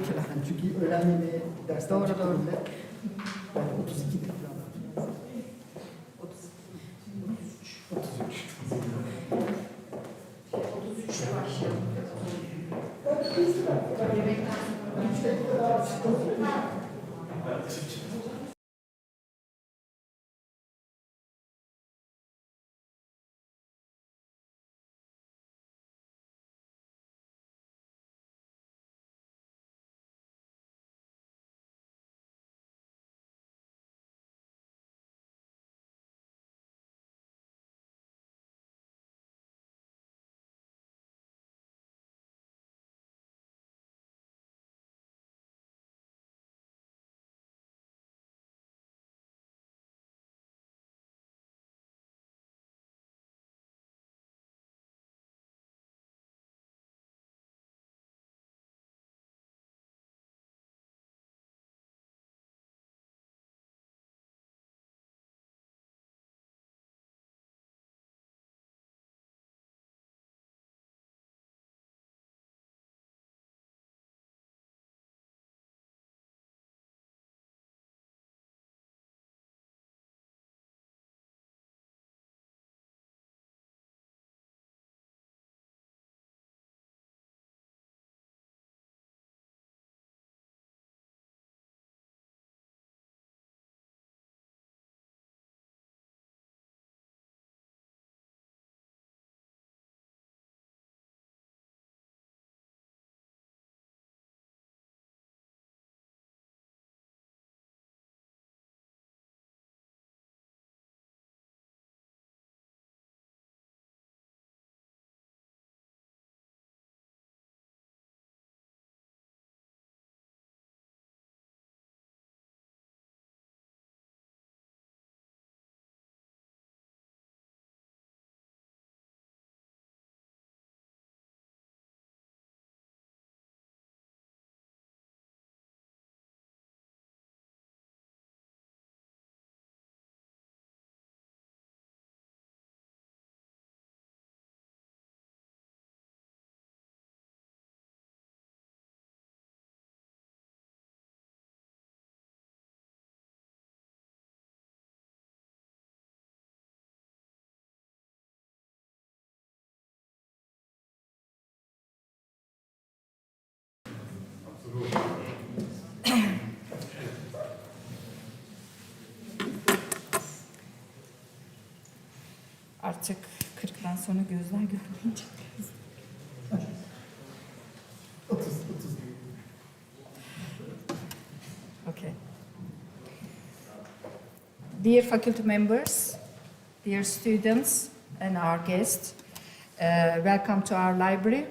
Yani çünkü öğlen yemeği dersler Doğru. Yani 32 falan. 33'te başlayalım. Artık 40'dan sonra gözler görmeyecek. 30. Okay. Dear faculty members, dear students and our guests, welcome to our library.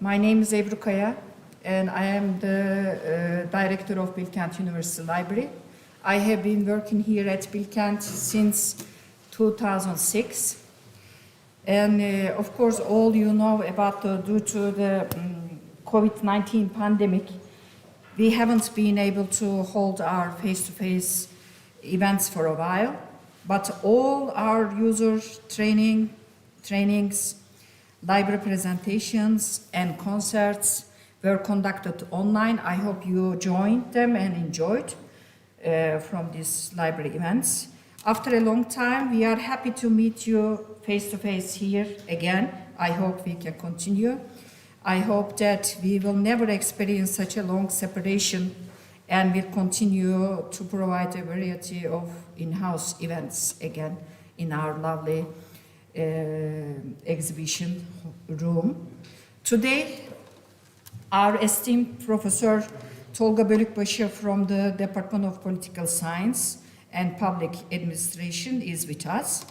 My name is Ebru Kaya and I am the director of Bilkent University Library. I have been working here at Bilkent since 2006. And of course, all you know about due to the COVID-19 pandemic, we haven't been able to hold our face-to-face events for a while, but all our user trainings, library presentations, and concerts were conducted online. I hope you joined them and enjoyed from these library events. After a long time, we are happy to meet you face-to-face here again. I hope we can continue. I hope that we will never experience such a long separation and will continue to provide a variety of in-house events again in our lovely exhibition room. Today, our esteemed Professor Tolga Bölükbaşı from the Department of Political Science and Public Administration is with us.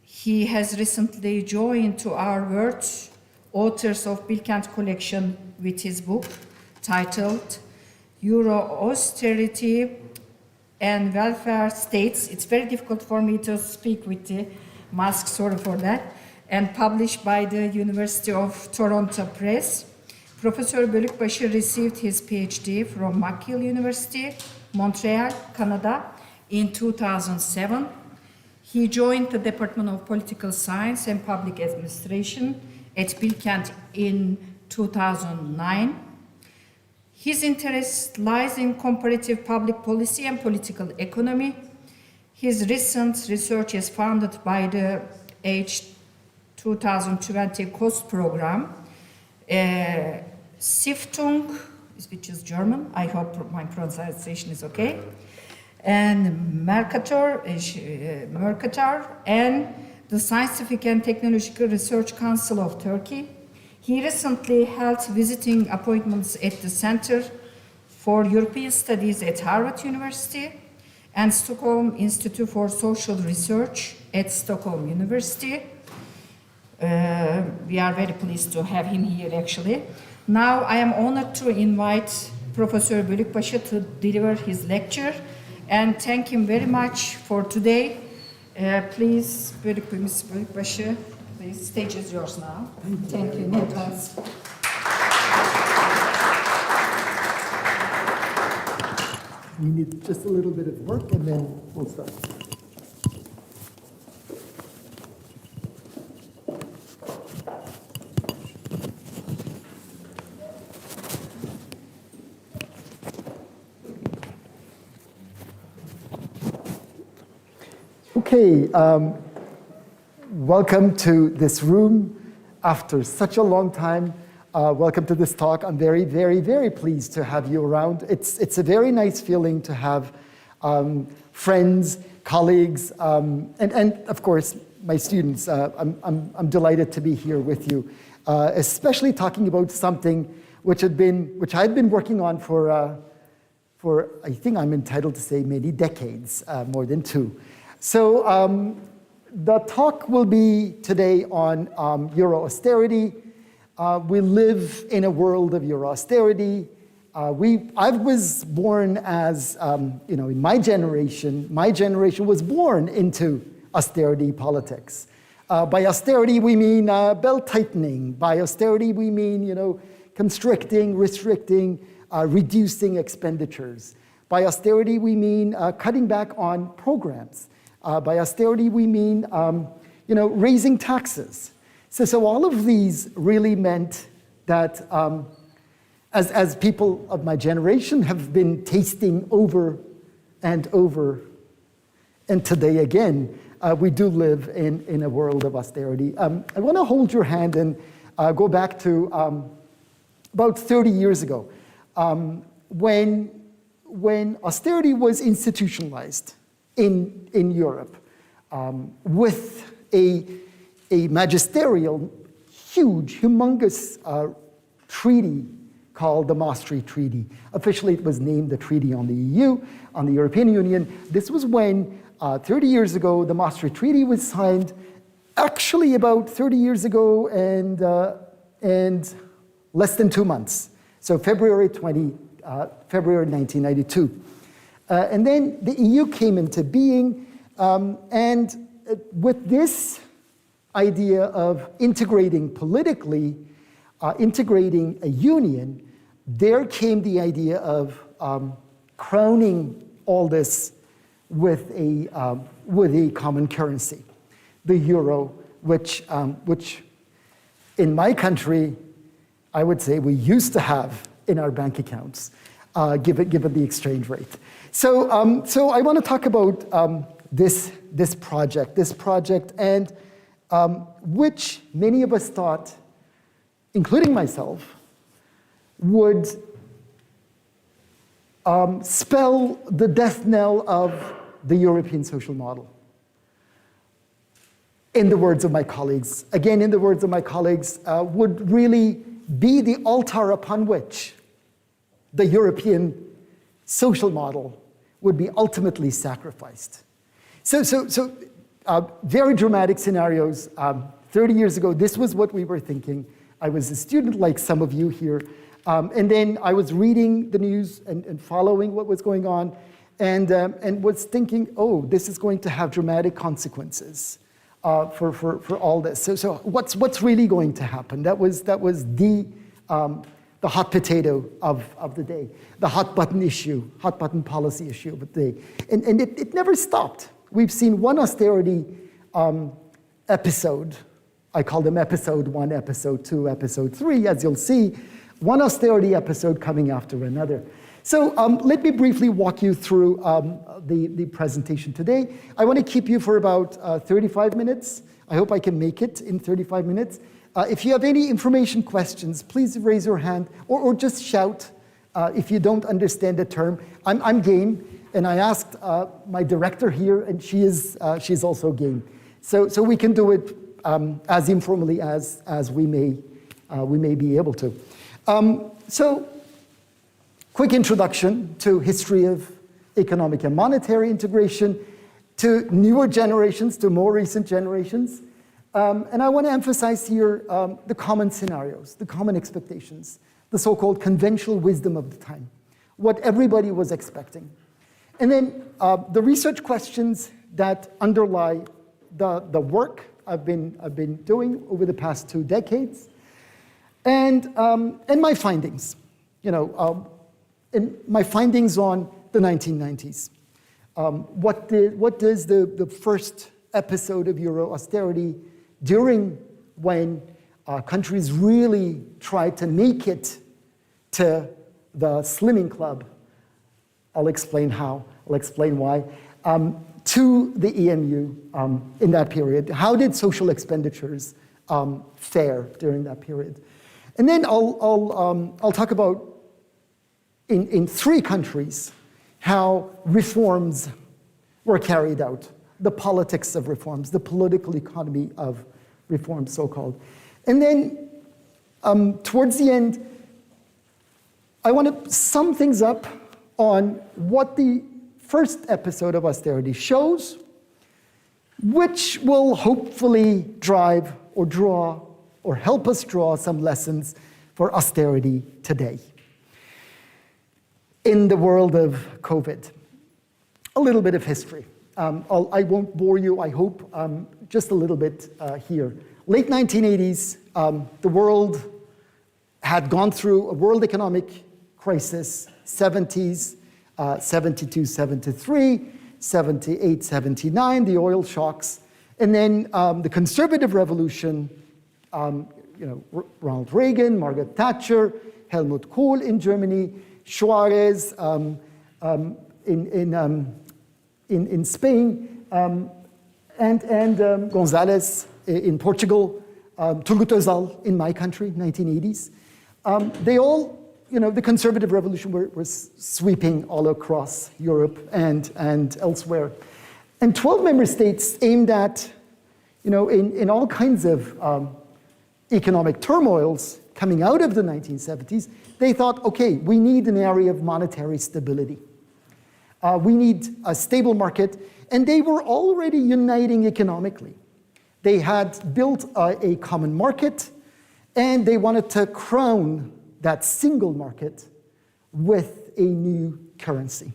He has recently joined to our World Authors of Bilkent collection with his book titled Euro-Austerity and Welfare States. It's very difficult for me to speak with the mask, sorry for that, and published by the University of Toronto Press. Professor Bölükbaşı received his PhD from McGill University, Montreal, Canada, in 2007. He joined the Department of Political Science and Public Administration at Bilkent in 2009. His interest lies in comparative public policy and political economy. His recent research is funded by the H2020 cost program, Stiftung, which is German, I hope my pronunciation is okay, and Mercator, and the Scientific and Technological Research Council of Turkey. He recently held visiting appointments at the Center for European Studies at Harvard University and Stockholm Institute for Social Research at Stockholm University. We are very pleased to have him here, actually. Now I am honored to invite Professor Bölükbaşı to deliver his lecture and thank him very much for today. Please, Mr. Bölükbaşı, the stage is yours now. Thank you in advance. We need just a little bit of work and then we'll start. Okay, welcome to this room after such a long time. Welcome to this talk. I'm very, very, very pleased to have you around. It's a very nice feeling to have friends, colleagues, and of course, my students. I'm delighted to be here with you, especially talking about something which I've been working on for I think I'm entitled to say many decades, more than 2. So the talk will be today on Euro-Austerity. We live in a world of Euro-Austerity. I was born as, in my generation was born into austerity politics. By austerity, we mean belt tightening. By austerity, we mean, constricting, restricting, reducing expenditures. By austerity, we mean cutting back on programs. By austerity, we mean, raising taxes. So all of these really meant that as people of my generation have been tasting over, and today again, we do live in a world of austerity. I want to hold your hand and go back to about 30 years ago, when austerity was institutionalized in Europe, with a magisterial, huge, humongous treaty called the Maastricht Treaty. Officially, it was named the Treaty on the EU, on the European Union. This was when, 30 years ago, the Maastricht Treaty was signed, actually about 30 years ago and less than 2 months. So February 1992. And then the EU came into being, and with this idea of integrating politically, integrating a union, there came the idea of crowning all this with a common currency, the euro, which in my country, I would say we used to have in our bank accounts, given the exchange rate. So I want to talk about this project, and which many of us thought, including myself, would spell the death knell of the European social model. In the words of my colleagues, would really be the altar upon which the European social model would be ultimately sacrificed. So very dramatic scenarios. 30 years ago, this was what we were thinking. I was a student like some of you here. And then I was reading the news and following what was going on and was thinking, oh, this is going to have dramatic consequences for all this. So what's really going to happen? That was the hot potato of the day, the hot button issue, hot button policy issue of the day. And it never stopped. We've seen one austerity episode. I call them episode 1, episode 2, episode 3, as you'll see, one austerity episode coming after another. So let me briefly walk you through the presentation today. I want to keep you for about 35 minutes. I hope I can make it in 35 minutes. If you have any information questions, please raise your hand or just shout if you don't understand the term. I'm game, and I asked my director here, and she's also game. So we can do it as informally as we may be able to. So quick introduction to history of economic and monetary integration, to newer generations, to more recent generations. And I want to emphasize here the common scenarios, the common expectations, the so-called conventional wisdom of the time, what everybody was expecting. And then the research questions that underlie the work I've been doing over the past 2 decades, and my findings, and my findings on the 1990s. What does the first episode of Euro-Austerity during when countries really tried to make it to the slimming club? I'll explain how, I'll explain why. To the EMU in that period. How did social expenditures fare during that period? And then I'll talk about in 3 countries how reforms were carried out, the politics of reforms, the political economy of reforms, so-called. And then towards the end, I want to sum things up on what the first episode of austerity shows, which will hopefully drive or draw or help us draw some lessons for austerity today. In the world of COVID, a little bit of history. I won't bore you, I hope, just a little bit here. Late 1980s, the world had gone through a world economic crisis, 70s, 72, 73, 78, 79, the oil shocks, and then the conservative revolution, Ronald Reagan, Margaret Thatcher, Helmut Kohl in Germany, Suarez in Spain, and González in Portugal, Turgut Özal in my country, 1980s. They all, the conservative revolution was sweeping all across Europe and elsewhere. And 12 member states aimed at, in all kinds of economic turmoils coming out of the 1970s, they thought, okay, we need an area of monetary stability. We need a stable market, and they were already uniting economically. They had built a common market, and they wanted to crown that single market with a new currency.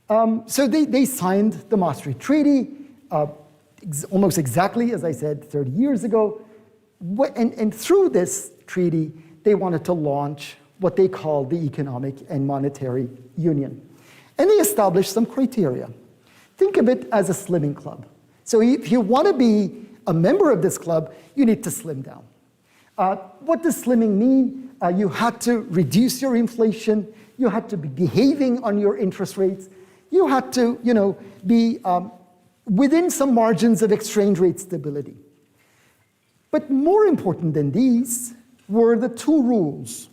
So they signed the Maastricht Treaty almost exactly, as I said, 30 years ago. And through this treaty, they wanted to launch what they called the Economic and Monetary Union. And they established some criteria. Think of it as a slimming club. So if you want to be a member of this club, you need to slim down. What does slimming mean? You had to reduce your inflation. You had to be behaving on your interest rates. You had to, be within some margins of exchange rate stability. But more important than these were the 2 rules,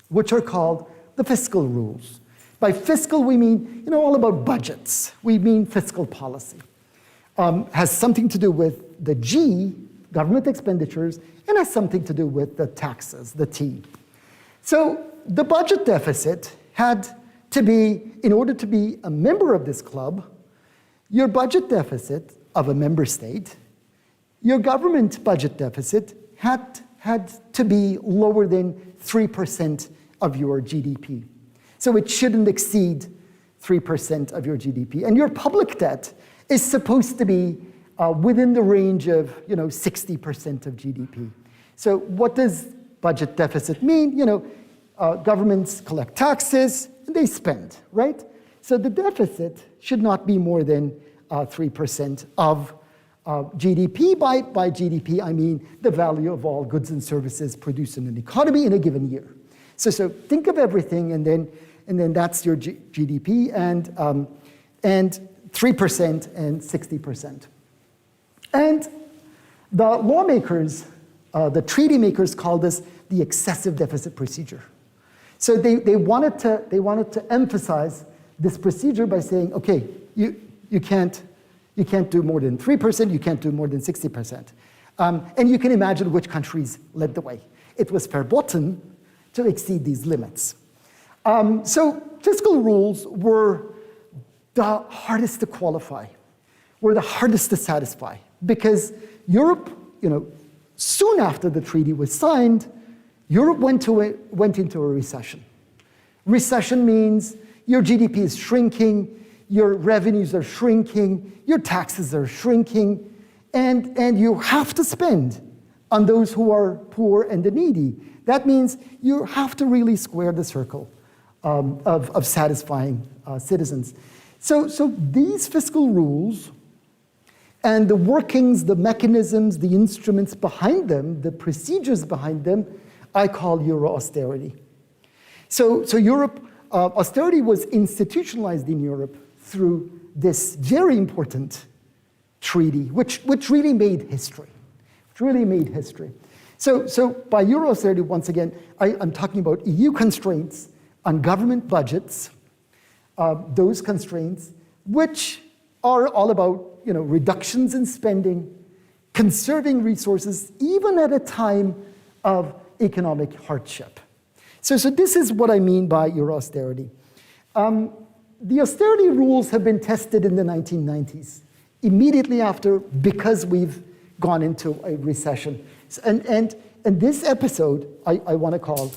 which are called the fiscal rules. By fiscal, we mean, all about budgets. We mean fiscal policy. Has something to do with the G, government expenditures, and has something to do with the taxes, the T. So the budget deficit had to be, in order to be a member of this club, your budget deficit of a member state, your government budget deficit had to be lower than 3% of your GDP. So it shouldn't exceed 3% of your GDP. And your public debt is supposed to be within the range of 60% of GDP. So what does budget deficit mean? Governments collect taxes and they spend, right? So the deficit should not be more than 3% of GDP. By GDP, I mean the value of all goods and services produced in an economy in a given year. So think of everything, and then that's your GDP, and 3% and 60%. And the lawmakers, the treaty makers, called this the excessive deficit procedure. So they wanted to emphasize this procedure by saying, okay, you can't do more than 3%, you can't do more than 60%. And you can imagine which countries led the way. It was verboten to exceed these limits. So fiscal rules were the hardest to qualify, were the hardest to satisfy, because Europe, soon after the treaty was signed, Europe went into a recession. Recession means your GDP is shrinking, your revenues are shrinking, your taxes are shrinking, and you have to spend on those who are poor and the needy. That means you have to really square the circle of satisfying citizens. So these fiscal rules and the workings, the mechanisms, the instruments behind them, the procedures behind them, I call Euro-Austerity. So Europe, austerity was institutionalized in Europe through this very important treaty, which really made history. So by Euro-Austerity, once again, I'm talking about EU constraints on government budgets, those constraints, which are all about reductions in spending, conserving resources, even at a time of economic hardship. So this is what I mean by Euro-Austerity. The austerity rules have been tested in the 1990s, immediately after, because we've gone into a recession. And this episode, I want to call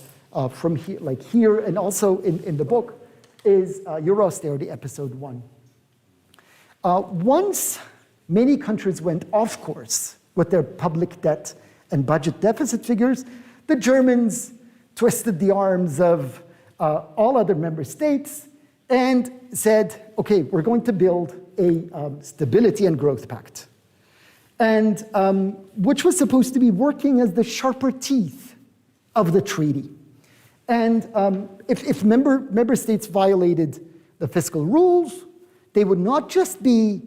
from here, like here, and also in the book, is Euro-Austerity episode 1. Once many countries went off course with their public debt and budget deficit figures, the Germans twisted the arms of all other member states and said, okay, we're going to build a stability and growth pact, and which was supposed to be working as the sharper teeth of the treaty. And if member states violated the fiscal rules, they would not just be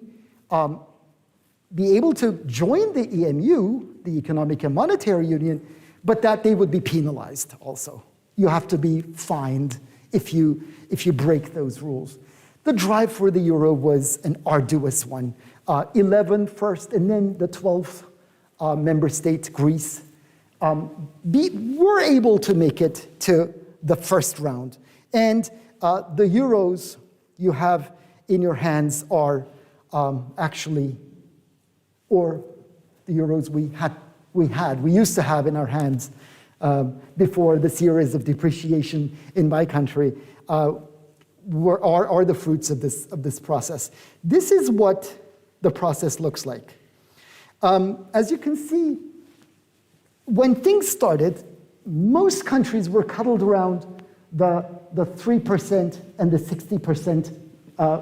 able to join the EMU, the Economic and Monetary Union, but that they would be penalized also. You have to be fined if you break those rules. The drive for the euro was an arduous one. 11 first, and then the 12th member state, Greece, were able to make it to the first round. And the euros you have in your hands are actually, or the euros we used to have in our hands before the series of depreciation in my country, are the fruits of this process. This is what the process looks like. As you can see, when things started, most countries were cuddled around the 3% and the 60%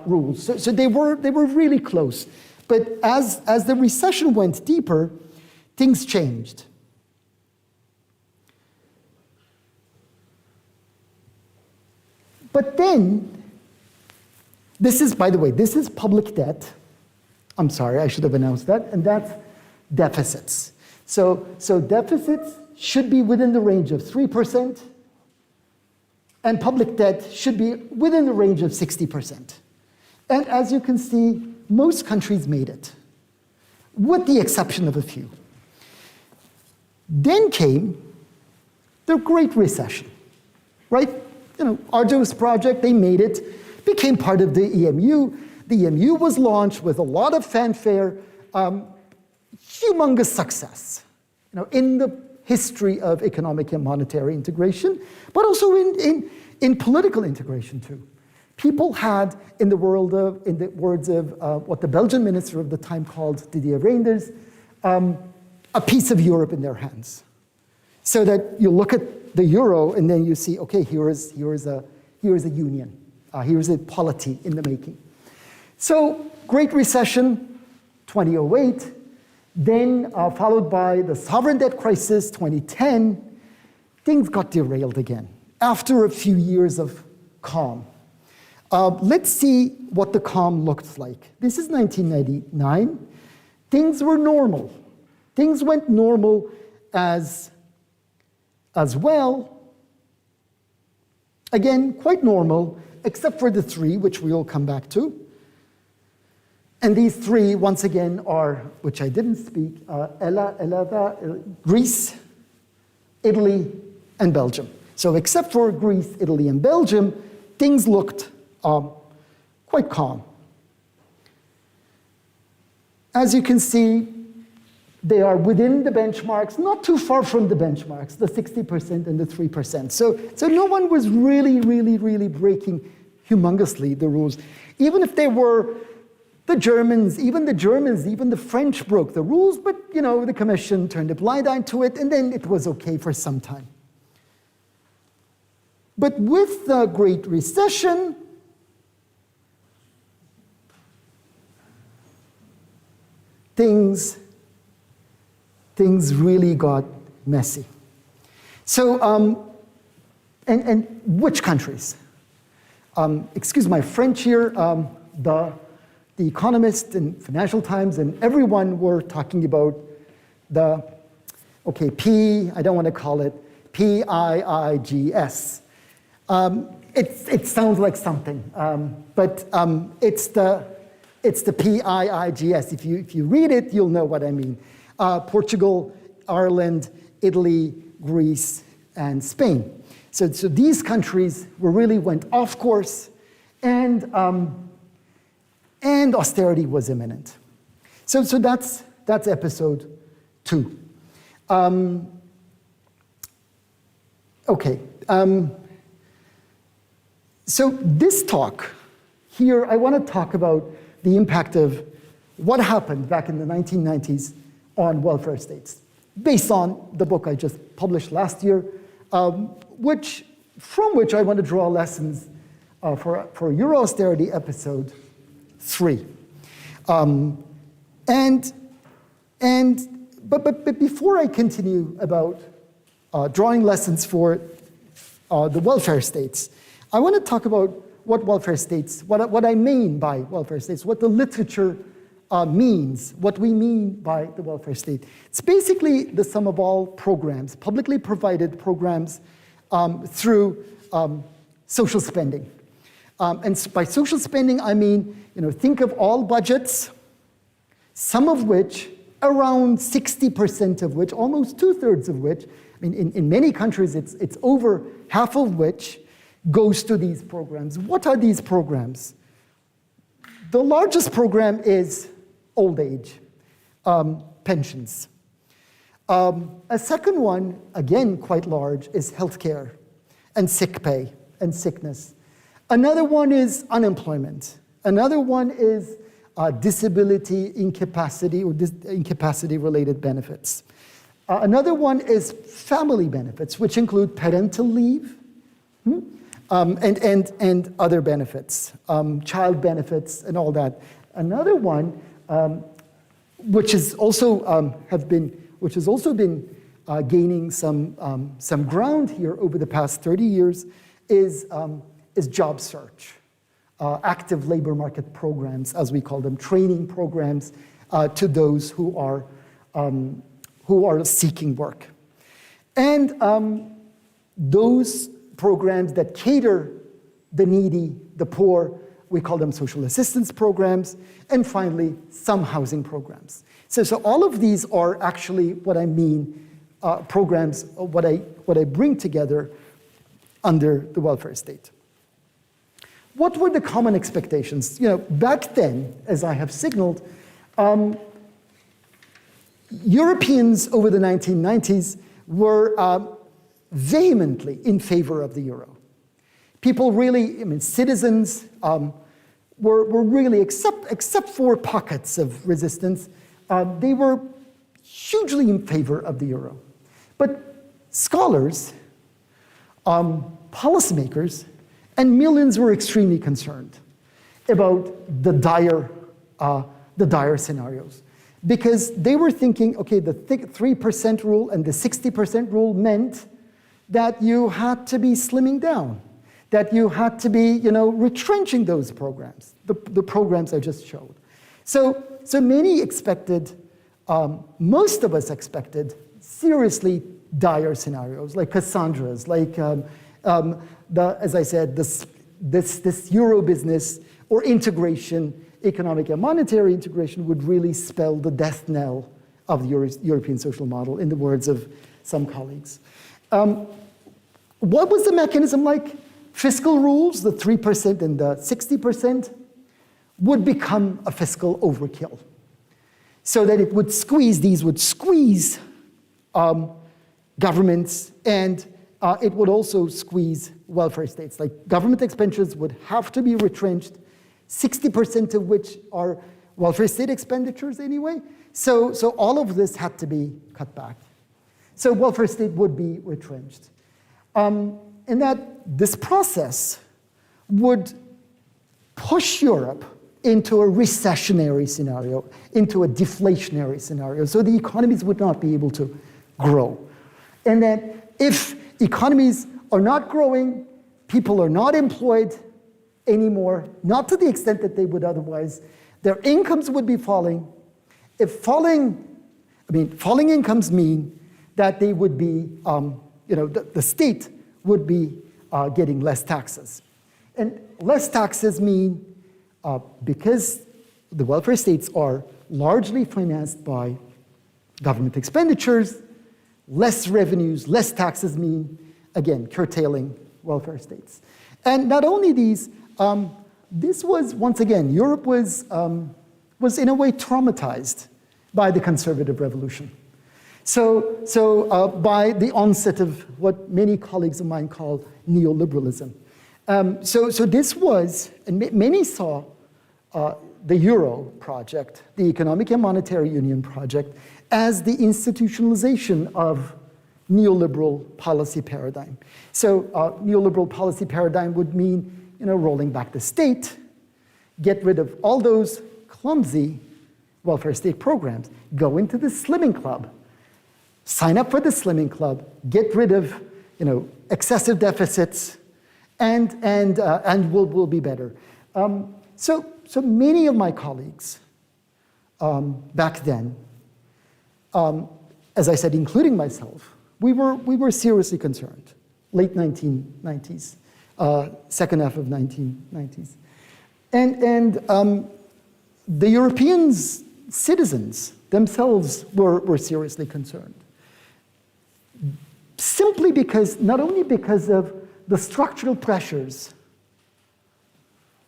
rules. So they were really close. But as the recession went deeper, things changed. But then, this is, by the way, this is public debt. I'm sorry, I should have announced that. And that's deficits. So deficits should be within the range of 3%, and public debt should be within the range of 60%. And as you can see, most countries made it, with the exception of a few. Then came the Great Recession, right? Arduous project, they made it, became part of the EMU. The EMU was launched with a lot of fanfare, humongous success, in the history of economic and monetary integration, but also in political integration too. People had, in the words of what the Belgian minister of the time called Didier Reynders, a piece of Europe in their hands. So that you look at the euro and then you see, okay, here is a union. Here's a polity in the making. So, Great Recession, 2008. Then followed by the sovereign debt crisis, 2010, things got derailed again after a few years of calm. Let's see what the calm looked like. This is 1999. Things were normal. Things went normal as well. Again, quite normal, except for the three, which we will come back to. And these three, once again, are, which I didn't speak, Greece, Italy, and Belgium. So except for Greece, Italy, and Belgium, things looked quite calm. As you can see, they are within the benchmarks, not too far from the benchmarks, the 60% and the 3%. So no one was really breaking humongously the rules. Even if they were the Germans, even the French broke the rules, but the Commission turned a blind eye to it, and then it was okay for some time. But with the Great Recession, things really got messy. So, and which countries? Excuse my French here, the Economist and Financial Times and everyone were talking about I don't want to call it PIIGS. It sounds like something, but it's the PIIGS. If you read it, you'll know what I mean. Portugal, Ireland, Italy, Greece, and Spain. So these countries really went off course, and austerity was imminent. So that's episode 2. So this talk here, I want to talk about the impact of what happened back in the 1990s on welfare states, based on the book I just published last year, from which I want to draw lessons for Euro-Austerity episode 3. But before I continue about drawing lessons for the welfare states, I want to talk about what welfare states, what I mean by welfare states, what the literature means, what we mean by the welfare state. It's basically the sum of all programs, publicly provided programs through social spending. And by social spending, I mean, think of all budgets, some of which, around 60% of which, almost 2/3 of which, in many countries it's over half of which goes to these programs. What are these programs? The largest program is old age, pensions. A second one, again quite large, is healthcare and sick pay and sickness. Another one is unemployment. Another one is disability, incapacity, or incapacity-related benefits. Another one is family benefits, which include parental leave, and other benefits, child benefits, and all that. Another one, which has also been gaining some ground here over the past 30 years, is job search, active labor market programs, as we call them, training programs to those who are seeking work, and those programs that cater the needy, the poor, we call them social assistance programs, and finally, some housing programs. So all of these are actually what I mean, programs, what I bring together under the welfare state. What were the common expectations? Back then, as I have signaled, Europeans over the 1990s were vehemently in favor of the euro. People really, citizens were really, except for pockets of resistance, they were hugely in favor of the euro. But scholars, policymakers, and millions were extremely concerned about the dire scenarios. because they were thinking, okay, the 3% rule and the 60% rule meant that you had to be slimming down, that you had to be, retrenching those programs, the programs I just showed. So many expected, most of us expected seriously dire scenarios, like Cassandra's, like as I said, this Euro business or integration, economic and monetary integration, would really spell the death knell of the European social model, in the words of some colleagues. What was the mechanism like? Fiscal rules, the 3% and the 60%, would become a fiscal overkill. So that it would squeeze, these would squeeze governments, and it would also squeeze welfare states. Like government expenditures would have to be retrenched, 60% of which are welfare state expenditures anyway. So all of this had to be cut back. So welfare state would be retrenched. And that this process would push Europe into a recessionary scenario, into a deflationary scenario. So the economies would not be able to grow. And that if economies are not growing, people are not employed anymore, not to the extent that they would otherwise, their incomes would be falling. If falling incomes mean that they would be, the state would be getting less taxes. And less taxes mean, because the welfare states are largely financed by government expenditures, less revenues, less taxes mean, again, curtailing welfare states. And not only these, this was, once again, Europe was in a way traumatized by the conservative revolution. So by the onset of what many colleagues of mine call neoliberalism. So this was, and many saw the Euro project, the Economic and Monetary Union project, as the institutionalization of neoliberal policy paradigm. So neoliberal policy paradigm would mean, rolling back the state, get rid of all those clumsy welfare state programs, go into the slimming club, sign up for the slimming club, get rid of, excessive deficits, and we'll be better. So many of my colleagues back then, as I said, including myself, we were seriously concerned. Late 1990s, second half of 1990s, and the Europeans, citizens themselves were seriously concerned. Simply because, not only because of the structural pressures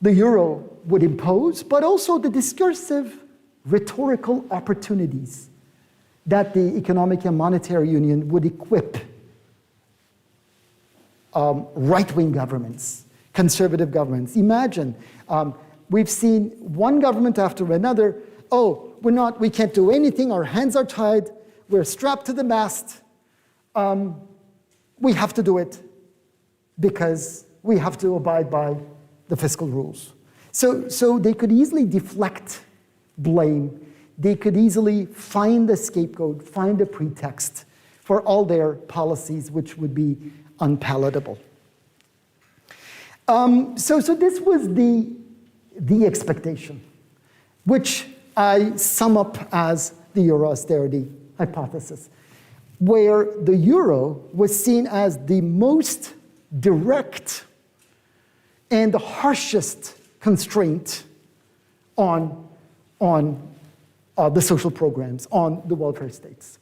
the euro would impose, but also the discursive rhetorical opportunities that the Economic and Monetary Union would equip right-wing governments, conservative governments. Imagine, we've seen one government after another, we can't do anything, our hands are tied, we're strapped to the mast, we have to do it because we have to abide by the fiscal rules. So they could easily deflect blame. They could easily find a scapegoat, find a pretext for all their policies, which would be unpalatable. So this was the expectation, which I sum up as the Euro-Austerity Hypothesis, where the euro was seen as the most direct and the harshest constraint on the social programs, on the welfare states.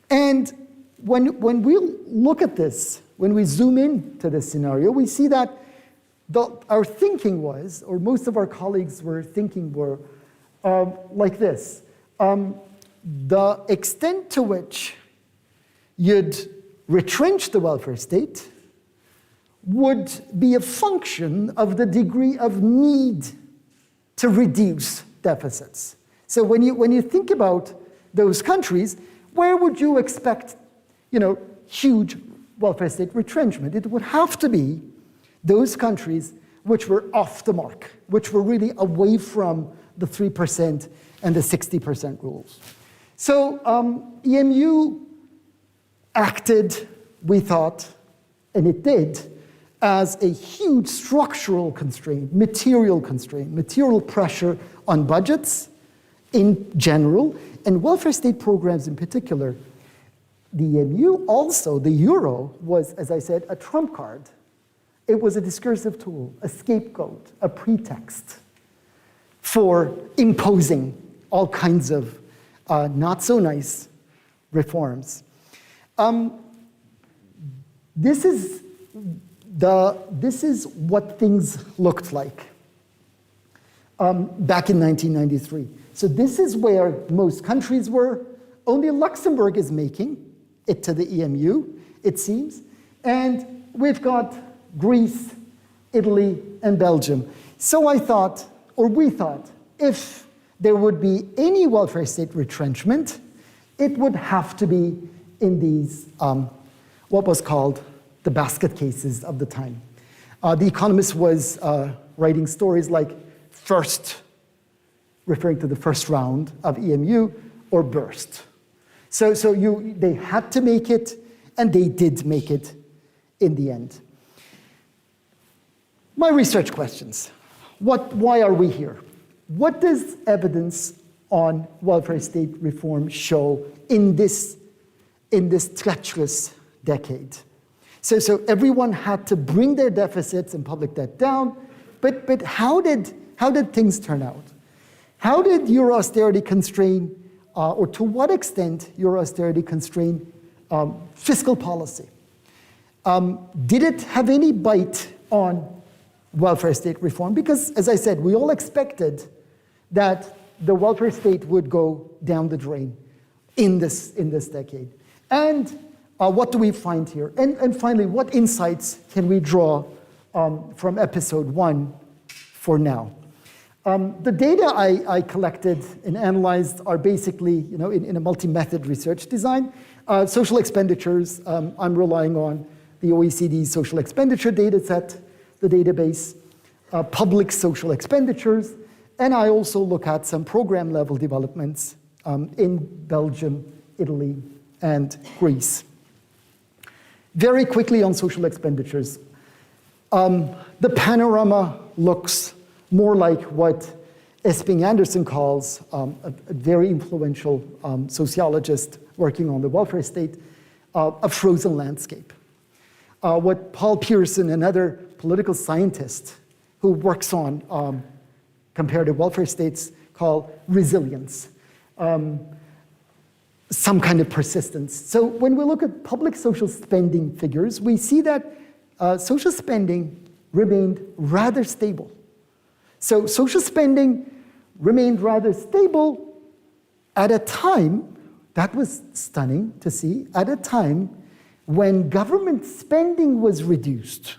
And when we look at this, when we zoom in to this scenario, we see that our thinking was, or most of our colleagues were thinking were, like this. The extent to which you'd retrench the welfare state would be a function of the degree of need to reduce deficits. So when you think about those countries, where would you expect, huge welfare state retrenchment? It would have to be those countries which were off the mark, which were really away from the 3% and the 60% rules. So EMU acted, we thought, and it did, as a huge structural constraint, material pressure on budgets in general, and welfare state programs in particular. The EMU also, the euro, was, as I said, a trump card. It was a discursive tool, a scapegoat, a pretext for imposing all kinds of not so nice reforms. This is what things looked like back in 1993. So this is where most countries were. Only Luxembourg is making it to the EMU, it seems. And we've got Greece, Italy, and Belgium. So I thought, or we thought, if there would be any welfare state retrenchment, it would have to be in these, what was called the basket cases of the time. The Economist was writing stories like first, referring to the first round of EMU, or burst. So they had to make it, and they did make it in the end. My research questions. Why are we here? What does evidence on welfare state reform show in this treacherous decade? So everyone had to bring their deficits and public debt down, but how did things turn out? How did Euro-austerity constrain, or to what extent Euro-austerity constrain fiscal policy? Did it have any bite on welfare state reform? Because, as I said, we all expected that the welfare state would go down the drain in this decade. And what do we find here? And finally, what insights can we draw from episode 1 for now? The data I collected and analyzed are basically, in a multi-method research design. Social expenditures, I'm relying on the OECD's social expenditure data set, the database, public social expenditures, and I also look at some program-level developments in Belgium, Italy, and Greece. Very quickly on social expenditures. The panorama looks more like what Esping Anderson calls a very influential sociologist working on the welfare state, a frozen landscape. What Paul Pearson, another political scientist who works on comparative welfare states, call resilience, some kind of persistence. So when we look at public social spending figures, we see that social spending remained rather stable. So social spending remained rather stable at a time, that was stunning to see, at a time when government spending was reduced.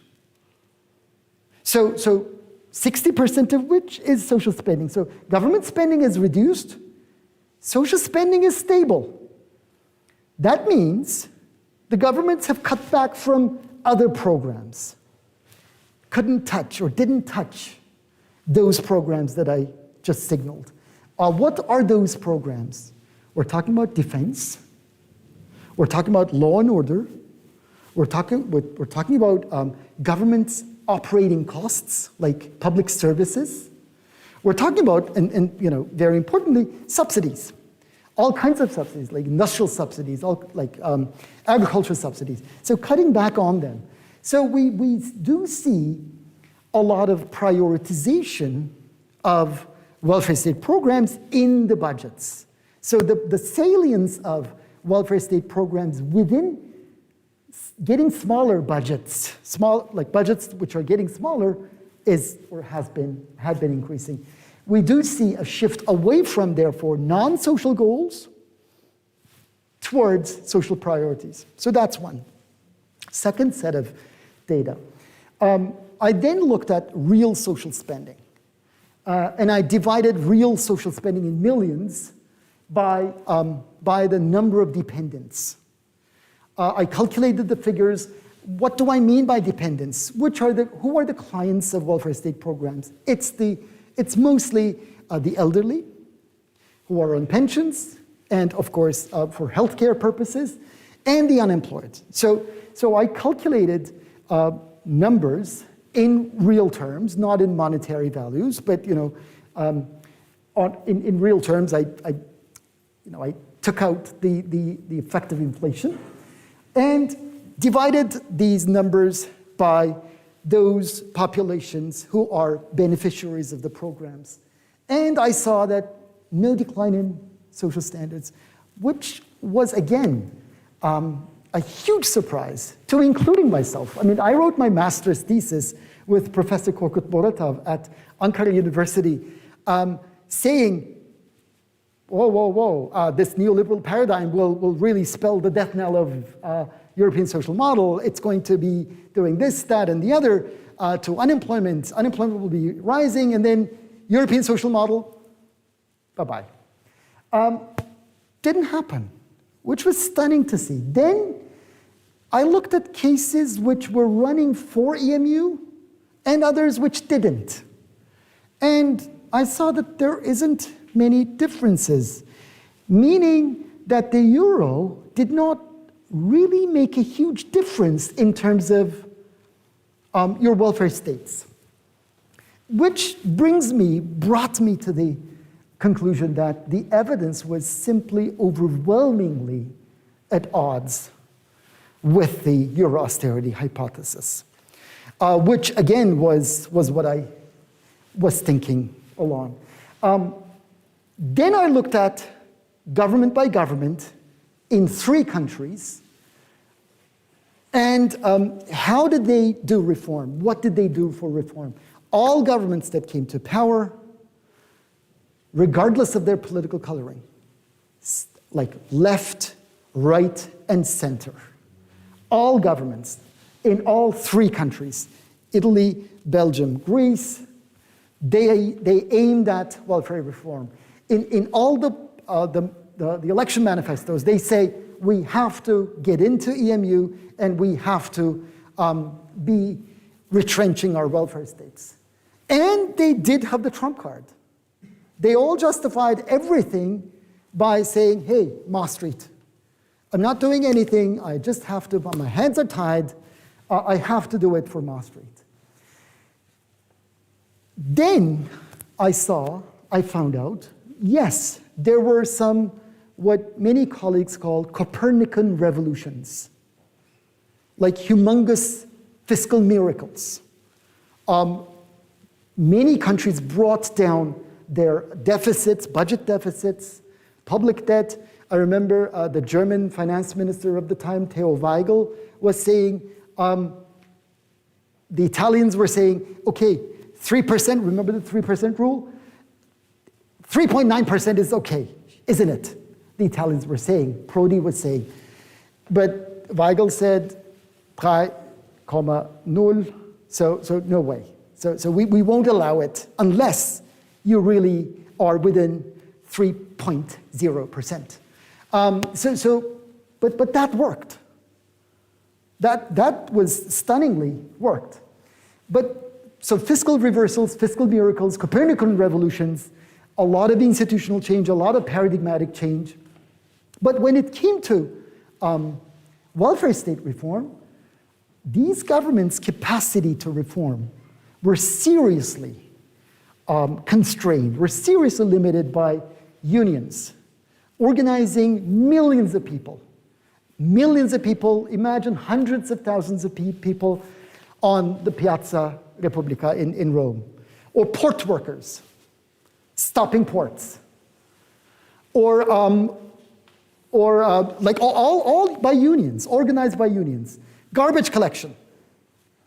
So 60% of which is social spending. So government spending is reduced, social spending is stable. That means the governments have cut back from other programs, couldn't touch or didn't touch those programs that I just signaled. What are those programs? We're talking about defense. We're talking about law and order. We're talking about government's operating costs, like public services. We're talking about, and very importantly, subsidies. All kinds of subsidies, like industrial subsidies, agricultural subsidies. So cutting back on them. So we do see a lot of prioritization of welfare state programs in the budgets. So the salience of welfare state programs within getting smaller budgets, budgets which are getting smaller, had been increasing. We do see a shift away from, therefore, non-social goals towards social priorities. So that's one. Second set of data. I then looked at real social spending. And I divided real social spending in millions by the number of dependents. I calculated the figures. What do I mean by dependents? Who are the clients of welfare state programs? It's mostly the elderly, who are on pensions, and of course for healthcare purposes, and the unemployed. So I calculated numbers in real terms, not in monetary values, but in real terms, I took out the effect of inflation and divided these numbers by those populations who are beneficiaries of the programs. And I saw that no decline in social standards, which was, again, a huge surprise to including myself. I mean, I wrote my master's thesis with Professor Korkut Boratov at Ankara University, saying, whoa, this neoliberal paradigm will really spell the death knell of European social model. It's going to be doing this, that, and the other to unemployment. Unemployment will be rising, and then European social model, bye-bye. Didn't happen, which was stunning to see. Then I looked at cases which were running for EMU and others which didn't. And I saw that there isn't many differences, meaning that the euro did not really make a huge difference in terms of your welfare states. Which brought me to the conclusion that the evidence was simply overwhelmingly at odds with the Euro-Austerity hypothesis, which again was what I was thinking along. Then I looked at government by government in 3 countries, and how did they do reform? What did they do for reform? All governments that came to power, regardless of their political coloring, like left, right, and center. All governments in all 3 countries, Italy, Belgium, Greece, they aimed at welfare reform. In all the election manifestos, they say we have to get into EMU and we have to be retrenching our welfare states. And they did have the trump card. They all justified everything by saying, hey, Maastricht, I'm not doing anything, I just have to, my hands are tied, I have to do it for Maastricht. Then I found out, yes, there were some, what many colleagues call Copernican revolutions, like humongous fiscal miracles. Many countries brought down their deficits, budget deficits, public debt. I remember the German finance minister of the time, Theo Weigel, was saying, the Italians were saying, okay, 3%, remember the 3% rule? 3.9% is okay, isn't it? The Italians were saying, Prodi was saying. But Weigel said 3,0, so no way. So we won't allow it unless you really are within 3.0%. But that worked. That was stunningly worked. So fiscal reversals, fiscal miracles, Copernican revolutions, a lot of institutional change, a lot of paradigmatic change. But when it came to welfare state reform, these governments' capacity to reform were seriously constrained, were seriously limited by unions, organizing millions of people. Millions of people, imagine hundreds of thousands of people on the Piazza Repubblica in Rome, or port workers stopping ports, or like all by unions, organized by unions. Garbage collection.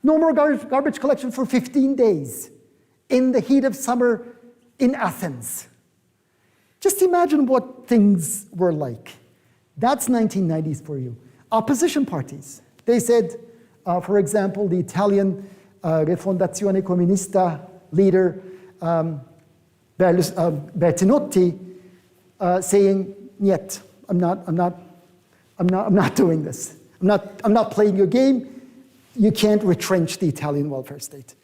No more garbage collection for 15 days in the heat of summer in Athens. Just imagine what things were like. That's 1990s for you. Opposition parties. They said, for example, the Italian Rifondazione Comunista leader Bertinotti saying, "Niet, I'm not doing this. I'm not playing your game. You can't retrench the Italian welfare state."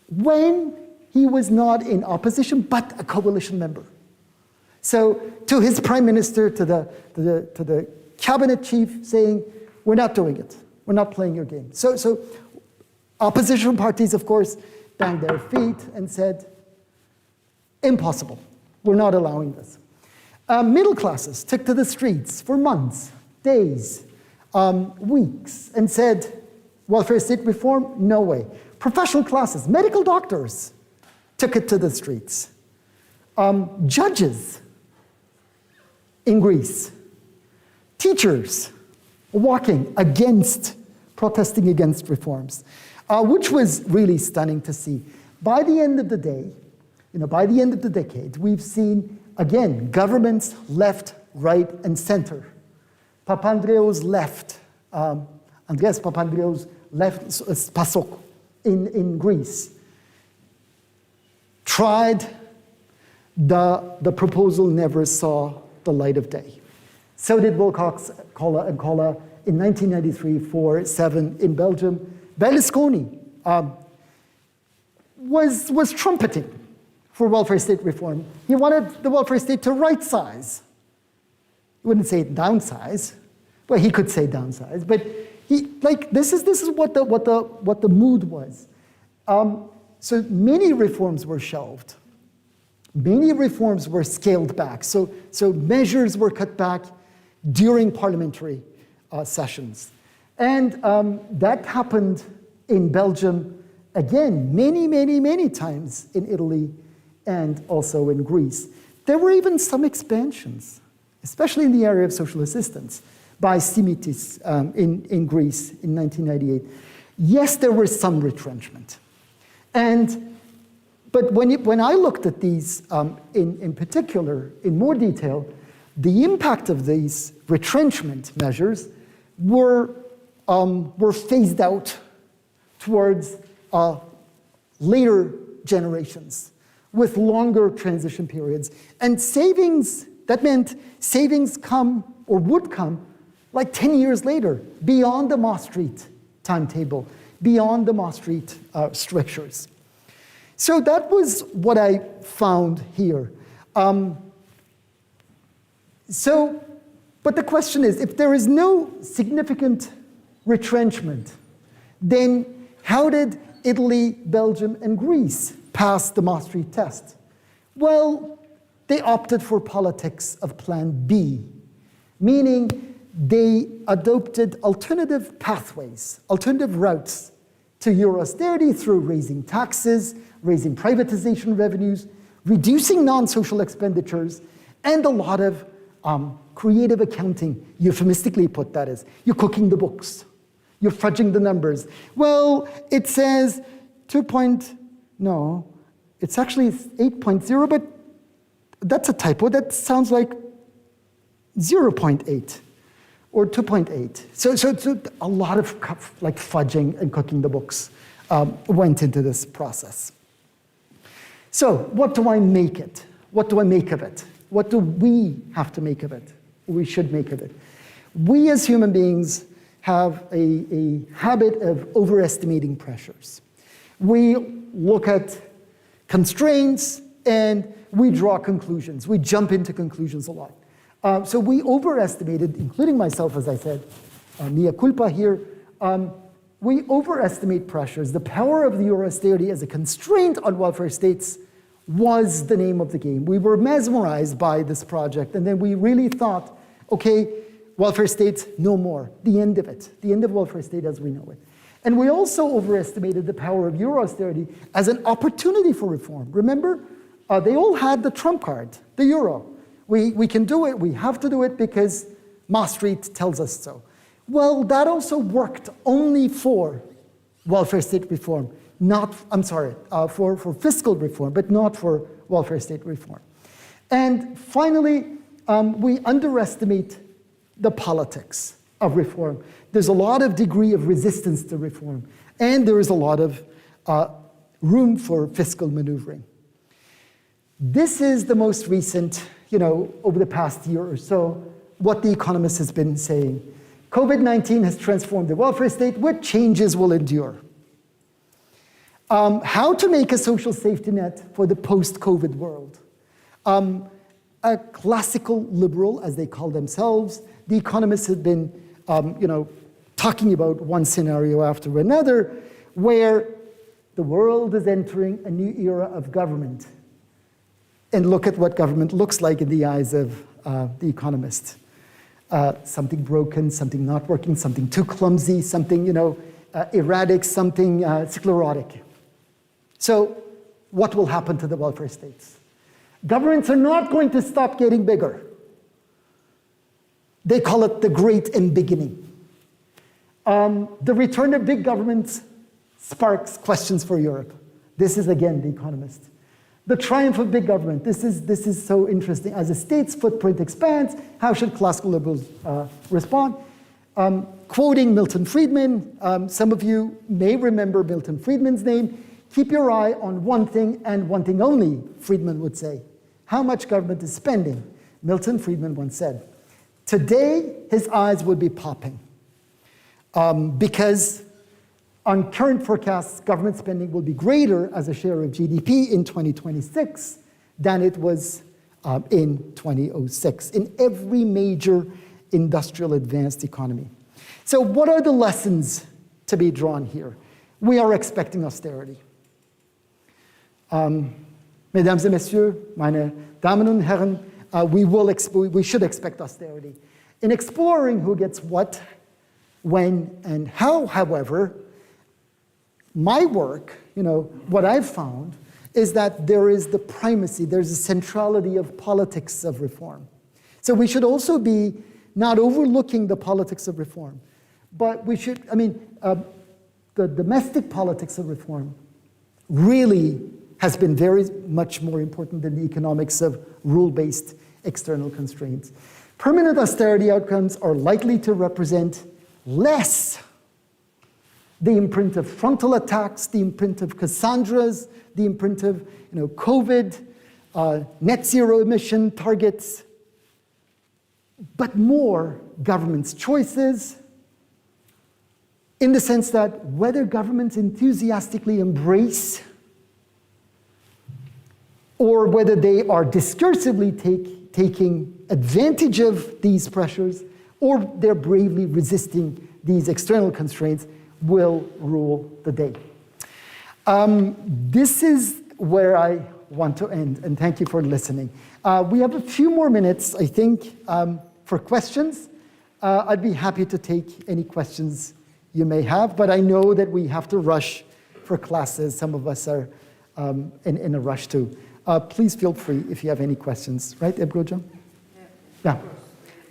When he was not in opposition, but a coalition member. So to his prime minister, to the cabinet chief, saying, we're not doing it. We're not playing your game. So opposition parties, of course, banged their feet and said, impossible. We're not allowing this. Middle classes took to the streets for months, days, weeks, and said, welfare state reform, no way. Professional classes, medical doctors, took it to the streets. Judges in Greece, teachers walking against, protesting against reforms, which was really stunning to see. By the end of the day, by the end of the decade, we've seen, again, governments left, right, and center. Papandreou's left, Andreas Papandreou's left, PASOK in Greece, tried. The proposal never saw the light of day. So did Wilcox, Kolla, and Kolla in 1993, 4, 7 in Belgium. Berlusconi was trumpeting for welfare state reform. He wanted the welfare state to right size. He wouldn't say downsize. Well, he could say downsize, but this is what the mood was. So many reforms were shelved. Many reforms were scaled back. So measures were cut back during parliamentary sessions. And that happened in Belgium, again, many times in Italy and also in Greece. There were even some expansions, especially in the area of social assistance, by Simitis in Greece in 1998. Yes, there was some retrenchment. But when I looked at these in particular, in more detail, the impact of these retrenchment measures were phased out towards later generations with longer transition periods. And savings, that meant savings come or would come like 10 years later, beyond the Maastricht timetable, beyond the Maastricht strictures. So that was what I found here. But the question is, if there is no significant retrenchment, then how did Italy, Belgium, and Greece pass the Maastricht test? Well, they opted for politics of Plan B, meaning they adopted alternative pathways, alternative routes to Euro-Austerity through raising taxes, raising privatization revenues, reducing non-social expenditures, and a lot of creative accounting, euphemistically put that is. You're cooking the books. You're fudging the numbers. Well, it says it's actually 8.0, but that's a typo. That sounds like 0.8 or 2.8. So a lot of fudging and cooking the books went into this process. So what do I make it? What do I make of it? What do we have to make of it? We should make of it. We as human beings have a habit of overestimating pressures. We look at constraints and we draw conclusions. We jump into conclusions a lot. So we overestimated, including myself, as I said, mea culpa here, we overestimate pressures. The power of the Euro-Austerity as a constraint on welfare states was the name of the game. We were mesmerized by this project, and then we really thought, okay, welfare states, no more. The end of it. The end of welfare state as we know it. And we also overestimated the power of Euro-Austerity as an opportunity for reform. Remember, they all had the trump card, the euro. We can do it, we have to do it because Maastricht tells us so. Well, that also worked only for welfare state reform, for fiscal reform, but not for welfare state reform. And finally, we underestimate the politics of reform. There's a lot of degree of resistance to reform, and there is a lot of room for fiscal maneuvering. This is the most recent, over the past year or so, what The Economist has been saying. COVID-19 has transformed the welfare state. What changes will endure? How to make a social safety net for the post-COVID world. a classical liberal, as they call themselves. The economists have been talking about one scenario after another, where the world is entering a new era of government. And look at what government looks like in the eyes of the economist. Something broken, something not working, something too clumsy, something erratic, something sclerotic. So what will happen to the welfare states? Governments are not going to stop getting bigger. They call it the great embiggening. The return of big governments sparks questions for Europe. This is, again, the economist. The triumph of big government. This is so interesting. As a state's footprint expands, how should classical liberals respond? Quoting Milton Friedman, some of you may remember Milton Friedman's name. Keep your eye on one thing and one thing only, Friedman would say. How much government is spending? Milton Friedman once said. Today, his eyes would be popping because on current forecasts, government spending will be greater as a share of GDP in 2026 than it was in 2006 in every major industrial advanced economy. So what are the lessons to be drawn here? We are expecting austerity. Mesdames et messieurs, meine Damen und Herren, we should expect austerity. In exploring who gets what, when, and how, however, my work, what I've found, is that there is the primacy, there's a centrality of politics of reform. So we should also be not overlooking the politics of reform, but we should, the domestic politics of reform really has been very much more important than the economics of rule-based external constraints. Permanent austerity outcomes are likely to represent less the imprint of frontal attacks, the imprint of Cassandras, the imprint of COVID, net zero emission targets, but more government's choices, in the sense that whether governments enthusiastically embrace or whether they are discursively taking advantage of these pressures, or they're bravely resisting these external constraints, will rule the day. This is where I want to end, and thank you for listening. We have a few more minutes, I think, for questions. I'd be happy to take any questions you may have, but I know that we have to rush for classes. Some of us are in a rush too. Please feel free if you have any questions. Right, Ebru? Yeah.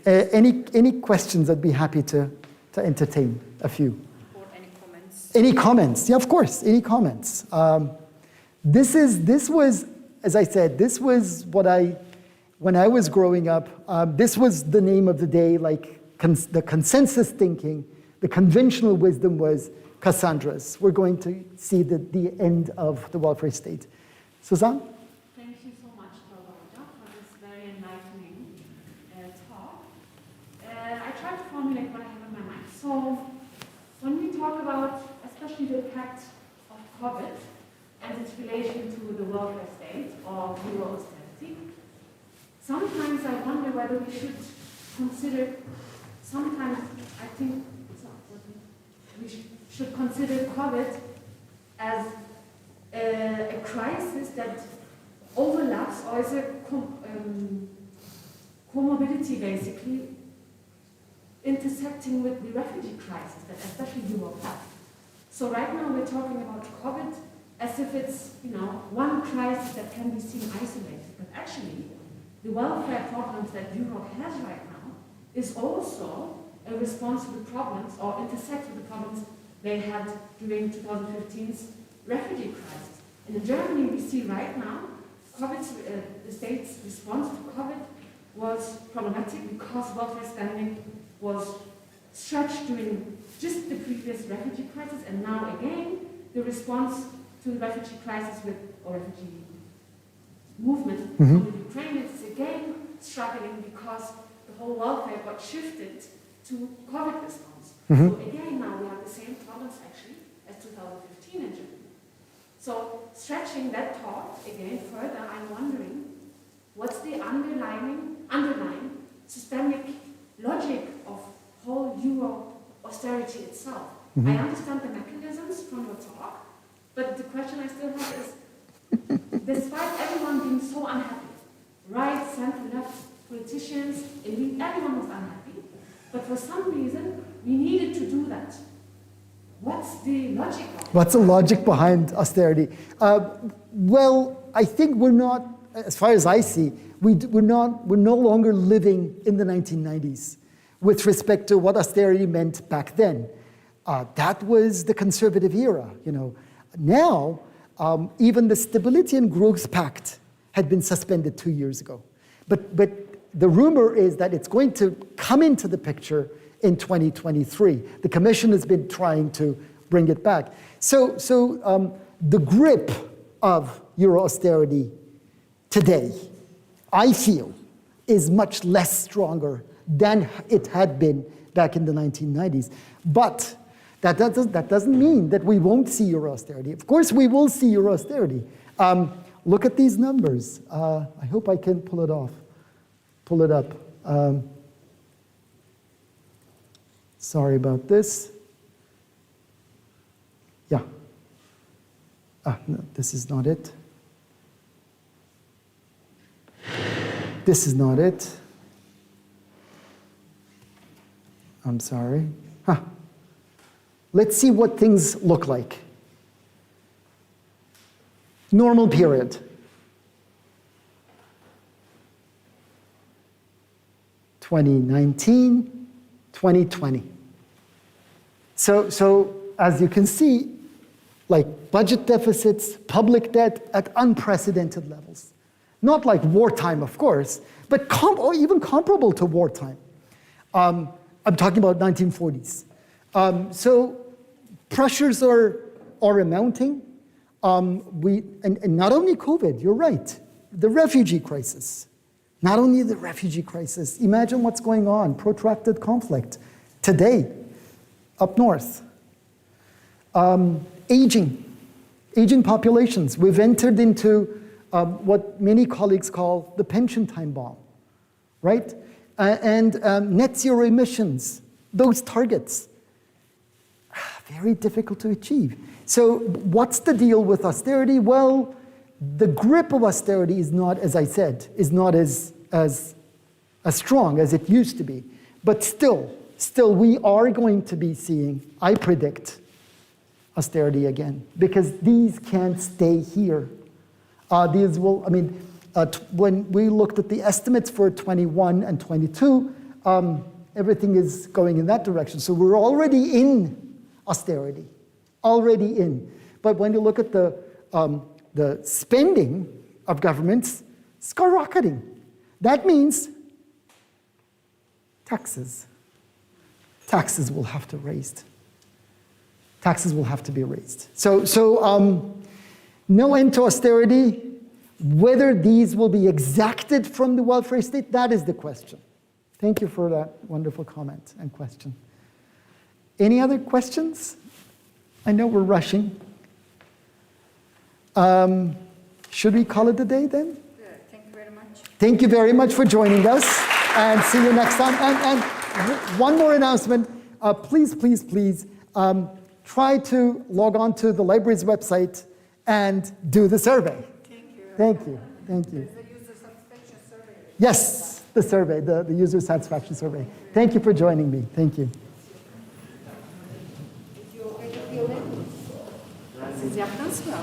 Any questions? I'd be happy to entertain a few. Or any comments? Any comments? Yeah, of course. Any comments? This was, as I said, this was when I was growing up. This was the name of the day. Like the consensus thinking, the conventional wisdom was Cassandras. We're going to see the end of the welfare state. Suzanne? Thank you so much, Tolga, for this very enlightening talk. I try to formulate what I have in my mind. So, when we talk about, especially the effect of COVID and its relation to the welfare state or Euro-Austerity, sometimes I wonder whether we should consider, sometimes I think we should consider COVID as a crisis that overlaps or is a comorbidity basically intersecting with the refugee crisis that especially Europe has. So right now we're talking about COVID as if it's one crisis that can be seen isolated, but actually the welfare problems that Europe has right now is also a response to the problems or intersects with the problems they had during 2015's refugee crisis. And in Germany, we see right now, the state's response to COVID was problematic because welfare spending was stretched during just the previous refugee crisis, and now again, the response to the refugee crisis or refugee movement from the Ukraine is again struggling because the whole welfare got shifted to COVID response. So again, now we have the same problems actually as 2015 in Germany. So stretching that thought again further, I'm wondering what's the underlying systemic logic of whole euro austerity itself. I understand the mechanisms from your talk, but the question I still have is, despite everyone being so unhappy, right, center, left, politicians, elite, everyone was unhappy, but for some reason, we needed to do that. What's the logic of it? What's the logic behind austerity? Well, I think we're not, as far as I see, we're no longer living in the 1990s with respect to what austerity meant back then. That was the conservative era, you know. Now, even the Stability and Growth Pact had been suspended 2 years ago. But the rumor is that it's going to come into the picture in 2023. The Commission has been trying to bring it back. So the grip of Euro austerity today, I feel, is much less stronger than it had been back in the 1990s. But that doesn't mean that we won't see Euro austerity. Of course, we will see Euro austerity. Look at these numbers. I hope I can pull it up. Sorry about this. Yeah. No, this is not it. This is not it. I'm sorry. Let's see what things look like. Normal period. 2019, 2020. So as you can see, like budget deficits, public debt at unprecedented levels. Not like wartime, of course, but or even comparable to wartime. I'm talking about 1940s. So pressures are mounting. And not only COVID, you're right, the refugee crisis. Not only the refugee crisis, imagine what's going on, protracted conflict today up north. Aging populations. We've entered into what many colleagues call the pension time bomb, right? And net zero emissions, those targets, very difficult to achieve. So what's the deal with austerity? Well, the grip of austerity is not, as I said, is not as strong as it used to be. But still we are going to be seeing, I predict, austerity again, because these can't stay here. These will, I mean, when we looked at the estimates for 21 and 22, everything is going in that direction. So we're already in austerity, already in. But when you look at the spending of governments, skyrocketing. That means taxes. Taxes will have to be raised. Taxes will have to be raised. So no end to austerity. Whether these will be exacted from the welfare state, that is the question. Thank you for that wonderful comment and question. Any other questions? I know we're rushing. Should we call it a day then? Thank you very much. Thank you very much for joining us, and see you next time. And one more announcement. Please try to log on to the library's website and do the survey. Thank you. Thank you. The user satisfaction survey. Yes, the survey, the user satisfaction survey. Thank you for joining me. Thank you. Siz yaptınız mı?